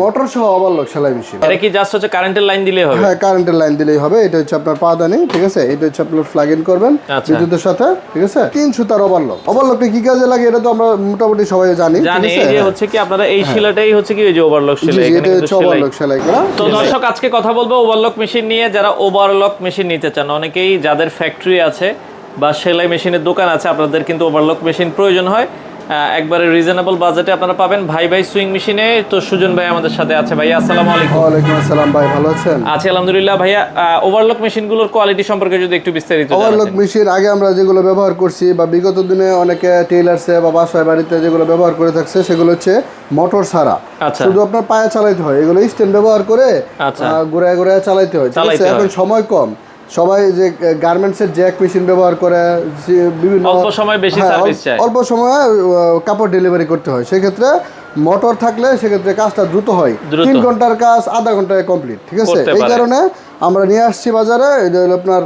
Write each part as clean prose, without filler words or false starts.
Motor সহ overlock সেলাই machine. এটা কি জাস্ট হচ্ছে কারেন্টের লাইন দিলেই হবে? হ্যাঁ, কারেন্টের লাইন দিলেই হবে। এটা হচ্ছে আপনার পাদানি, ঠিক আছে? এটা হচ্ছে আপনার প্লাগ ইন করবেন বিদ্যুতের সাথে, ঠিক আছে? 3 সুতার ওভারলক। ওভারলকটা কি কাজে লাগে এটা তো আমরা মোটামুটি সবাই জানি, ঠিক আছে? এই যে হচ্ছে কি আপনারা এই শিলাটাই হচ্ছে কি ওই যে ওভারলক সেলাই, এখানে কিন্তু ওভারলক সেলাই করা। তো দর্শক আজকে কথা বলবো ওভারলক মেশিন নিয়ে। যারা ওভারলক মেশিন নিতে চান, অনেকেই যাদের ফ্যাক্টরি আছে বা সেলাই মেশিনের দোকান আছে, আপনাদের কিন্তু ওভারলক মেশিন প্রয়োজন হয়। একবারে রিজনেবল বাজেটে আপনারা পাবেন ভাই ভাই সুইং মেশিনে। তো সুজন ভাই আমাদের সাথে আছে। ভাইয়া আসসালামু আলাইকুম। ওয়ালাইকুম আসসালাম ভাই, ভালো আছেন? আছি আলহামদুলিল্লাহ। ভাইয়া ওভারলক মেশিনগুলোর কোয়ালিটি সম্পর্কে যদি একটু বিস্তারিত জানাতেন। ওভারলক মেশিন আগে আমরা যেগুলো ব্যবহার করছি বা বিগত দিনে অনেকে টেইলার্সে বা বাসায় বাড়িতে যেগুলো ব্যবহার করে থাকছে সেগুলো হচ্ছে মোটর ছাড়া, শুধু আপনার পায়ে চালাইতে হয়। এগুলো স্ট্যান্ড ব্যবহার করে ঘুরায় ঘুরায় চালাইতে হয়, ঠিক আছে? এখন সময় কম, সবাই যে গার্মেন্টসের জ্যাক মেশিন ব্যবহার করে, বিভিন্ন অল্প সময় বেশি সার্ভিস চায়, অল্প সময়ে কাপড় ডেলিভারি করতে হয়। সেক্ষেত্রে মোটর থাকলে সেক্ষেত্রে কাজটা দ্রুত হয়। 3 ঘন্টার কাজ আধা ঘন্টায় কমপ্লিট, ঠিক আছে? এই কারণে আমরা নিয়ে আসছি বাজারে এটা হলো আপনার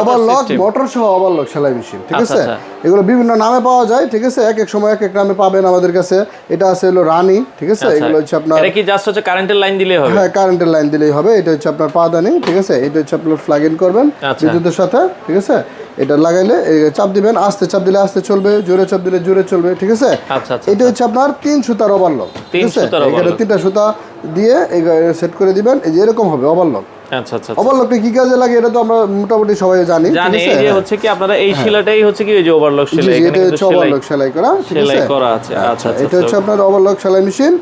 ওভারলক মোটর সহ ওভারলক সেলাই মেশিন, ঠিক আছে? এগুলো বিভিন্ন নামে পাওয়া যায়, ঠিক আছে? এক এক সময় এক এক নামে পাবেন আমাদের কাছে। এটা আছে হলো রানী, ঠিক আছে? এগুলো হচ্ছে আপনার, এটা কি জাস্ট হচ্ছে কারেন্টের লাইন দিলেই হবে? হ্যাঁ, কারেন্টের লাইন দিলেই হবে। এটা হচ্ছে আপনার পাদানি, ঠিক আছে? এটা হচ্ছে আপনার প্লাগ ইন করবেন বিদ্যুতের সাথে, ঠিক আছে? এটা লাগাইলে চাপ দিবেন, আস্তে চাপ দিলে আস্তে চলবে, জোরে চাপ দিলে জোরে চলবে, ঠিক আছে? এটা হচ্ছে আপনার 3 সুতার ওভারলক, ঠিক আছে? এখানে 3টা সুতা দিয়ে সেট করে দিবেন, এই যে এরকম হবে ওভারলক। আচ্ছা আচ্ছা, ওভারলকটা কি কাজে লাগে এটা তো আমরা মোটামুটি সবাই জানি, ঠিক আছে? এই যে হচ্ছে কি আপনারা এই শিলাটাই হচ্ছে কি ওই যে ওভারলক সেলাই, এখানে এটা হচ্ছে ওভারলক সেলাই করা, ঠিক আছে? সেলাই করা আছে। আচ্ছা আচ্ছা, এটা হচ্ছে আপনার ওভারলক সেলাই মেশিন।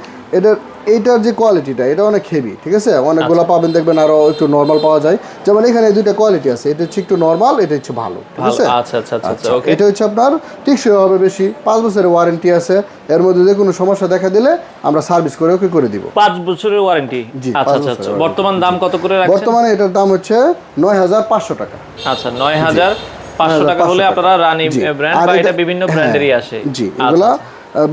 এইটার যে কোয়ালিটিটা এটা অনেক হেভি, ঠিক আছে? অনেকগুলো পাবেন, দেখবেন আরো একটু নরমাল পাওয়া যায়। যেমন এখানে 2টা কোয়ালিটি আছে, এটা হচ্ছে একটু নরমাল, এটা হচ্ছে ভালো, ঠিক আছে? আচ্ছা আচ্ছা আচ্ছা, ওকে। এটা হচ্ছে আপনার টেকসই হবে বেশি, 5 বছরের ওয়ারেন্টি আছে। এর মধ্যে যে কোনো সমস্যা দেখা দিলে আমরা সার্ভিস করে ওকে করে দিব। 5 বছরের ওয়ারেন্টি। আচ্ছা আচ্ছা, বর্তমান দাম কত করে রাখছেন? বর্তমানে এটার দাম হচ্ছে 9500 টাকা। আচ্ছা, 9500 টাকা হলে আপনারা রানী ব্র্যান্ড বা এটা বিভিন্ন ব্র্যান্ডেরই আসে। জি, এগুলা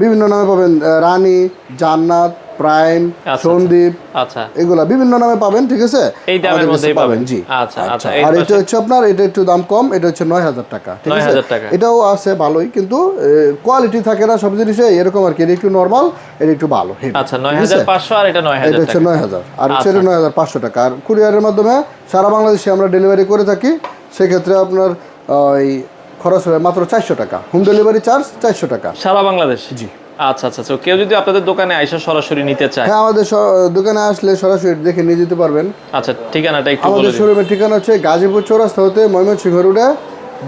বিভিন্ন নামে পাবেন, রানী, জান্নাত, প্রাইম, সন্দীপ, আচ্ছা, এগুলা বিভিন্ন নামে পাবেন, ঠিক আছে? এই দামের মধ্যেই পাবেন। জি, আচ্ছা আচ্ছা। আর এটা হচ্ছে আপনার, এটা একটু দাম কম, এটা হচ্ছে 9000 টাকা, ঠিক আছে? এটাও আছে ভালোই, কিন্তু কোয়ালিটি থাকে না সব জিনিসে, এরকম আর কি। এটা একটু নরমাল, এটা একটু ভালো। আচ্ছা, 9500 আর এটা 9000 এটা হচ্ছে 9000 আর হচ্ছে 9500 টাকা। আর কুরিয়ারের মাধ্যমে সারা বাংলাদেশে আমরা ডেলিভারি করে থাকি। সেক্ষেত্রে আপনার ওই খরচ হবে মাত্র 400 টাকা। হোম ডেলিভারি চার্জ 400 টাকা সারা বাংলাদেশ। জি। আচ্ছা আচ্ছা, কেউ যদি আপনাদের দোকানে আইসা সরাসরি নিতে চায়? হ্যাঁ, আমাদের দোকানে আসলে সরাসরি দেখে নিয়ে যেতে পারবেন। আচ্ছা, ঠিকানাটা একটু বলে দিন। আমাদের শোরুমের ঠিকানা হচ্ছে গাজীপুর চৌরাস্তা হতে ময়মনসিংহ রোডে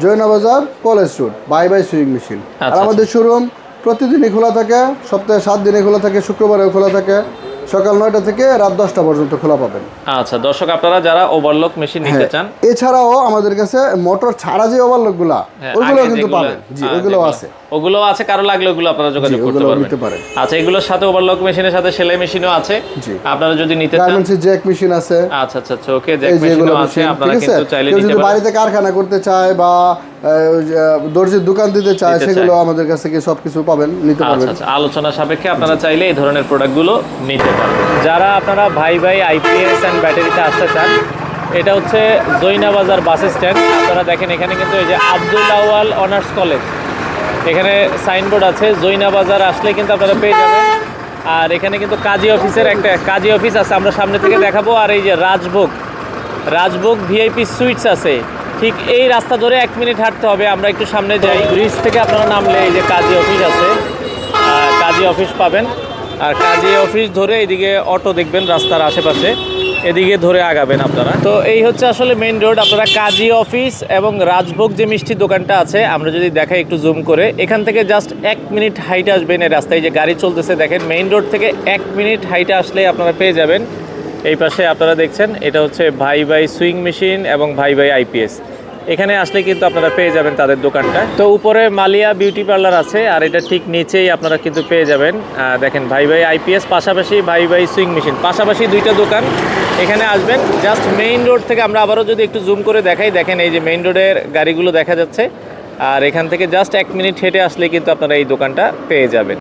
Joynabazar college road, bye bye sewing machine. আর আমাদের শোরুম প্রতিদিনই খোলা থাকে, সপ্তাহে 7 দিনে খোলা থাকে, শুক্রবারেও খোলা থাকে। সকাল 9টা থেকে রাত 10টা পর্যন্ত খোলা পাবেন। আচ্ছা দর্শক, আপনারা যারা ওভারলক মেশিন নিতে চান, এছাড়াও আমাদের কাছে মোটর ছাড়া যে ওভারলকগুলা, ওইগুলো কিন্তু পাবেন। জি, ওইগুলো আছে, ওগুলো আছে। কারো লাগলে ওগুলো আপনারা যোগাযোগ করতে পারবেন। আচ্ছা, এগুলোর সাথে ওভারলক মেশিনের সাথে সেলাই মেশিনও আছে, আপনারা যদি নিতে চান। গার্মেন্টসের জ্যাক মেশিন আছে। আচ্ছা আচ্ছা, ওকে, জ্যাক মেশিনও আছে, আপনারা কিন্তু চাইলে নিতে পারেন। বাড়িতে কারখানা করতে চায় বা দর্জির দোকান দিতে চায়, সেগুলো আমাদের কাছ থেকে সবকিছু পাবেন, নিতে পারবেন। আচ্ছা, আলোচনা সাপেক্ষে আপনারা চাইলে এই ধরনের প্রোডাক্টগুলো নিতে পারবেন। যারা আপনারা ভাই ভাই আইপিএস এন্ড ব্যাটারিতে আসতে চান, এটা হচ্ছে জৈনাবাজার বাস স্ট্যান্ড। আপনারা দেখেন এখানে কিন্তু এই যে আব্দুল আউয়াল অনার্স কলেজ, এখানে সাইনবোর্ড আছে। জৈনাবাজার আসলে কিন্তু আপনারা পেয়ে যাবেন। আর এখানে কিন্তু কাজী অফিসের একটা কাজী অফিস আছে, আমরা সামনে থেকে দেখাবো। আর এই যে রাজভোগ ভিআইপি সুইটস আছে, ঠিক এই রাস্তা ধরে 1 মিনিট হাঁটতে হবে। আমরা একটু সামনে যাই, ব্রিজ থেকে আপনারা নামলে এই যে কাজী অফিস আছে, কাজী অফিস পাবেন। আর কাজী অফিস ধরে এদিকে অটো দেখবেন রাস্তার আশেপাশে, এদিকে ধরে আগাবেন আপনারা। তো এই হচ্ছে আসলে মেইন রোড। আপনারা কাজী অফিস এবং রাজভোগ যে মিষ্টির দোকানটা আছে, আমরা যদি দেখাই একটু জুম করে, এখান থেকে জাস্ট 1 মিনিট হাইটে আসবেন। এই রাস্তায় যে গাড়ি চলতেছে দেখেন, মেইন রোড থেকে 1 মিনিট হাইটে আসলে আপনারা পেয়ে যাবেন। এই পাশে আপনারা দেখছেন এটা হচ্ছে ভাই ভাই সুইং মেশিন এবং ভাই ভাই আইপিএস। এখানে আসলে কিন্তু আপনারা পেয়ে যাবেন তাদের দোকানটা। তো উপরে মালিয়া বিউটি পার্লার আছে, আর এটা ঠিক নিচেই আপনারা কিন্তু পেয়ে যাবেন দেখেন ভাই ভাই আইপিএস, পাশাপাশি ভাই ভাই সুইং মেশিন, পাশাপাশি 2টা দোকান। এখানে আসবেন জাস্ট মেইন রোড থেকে। আমরা আবারও যদি একটু জুম করে দেখাই, দেখেন এই যে মেইন রোডের গাড়িগুলো দেখা যাচ্ছে। আর এখান থেকে জাস্ট 1 মিনিট হেঁটে আসলে কিন্তু আপনারা এই দোকানটা পেয়ে যাবেন।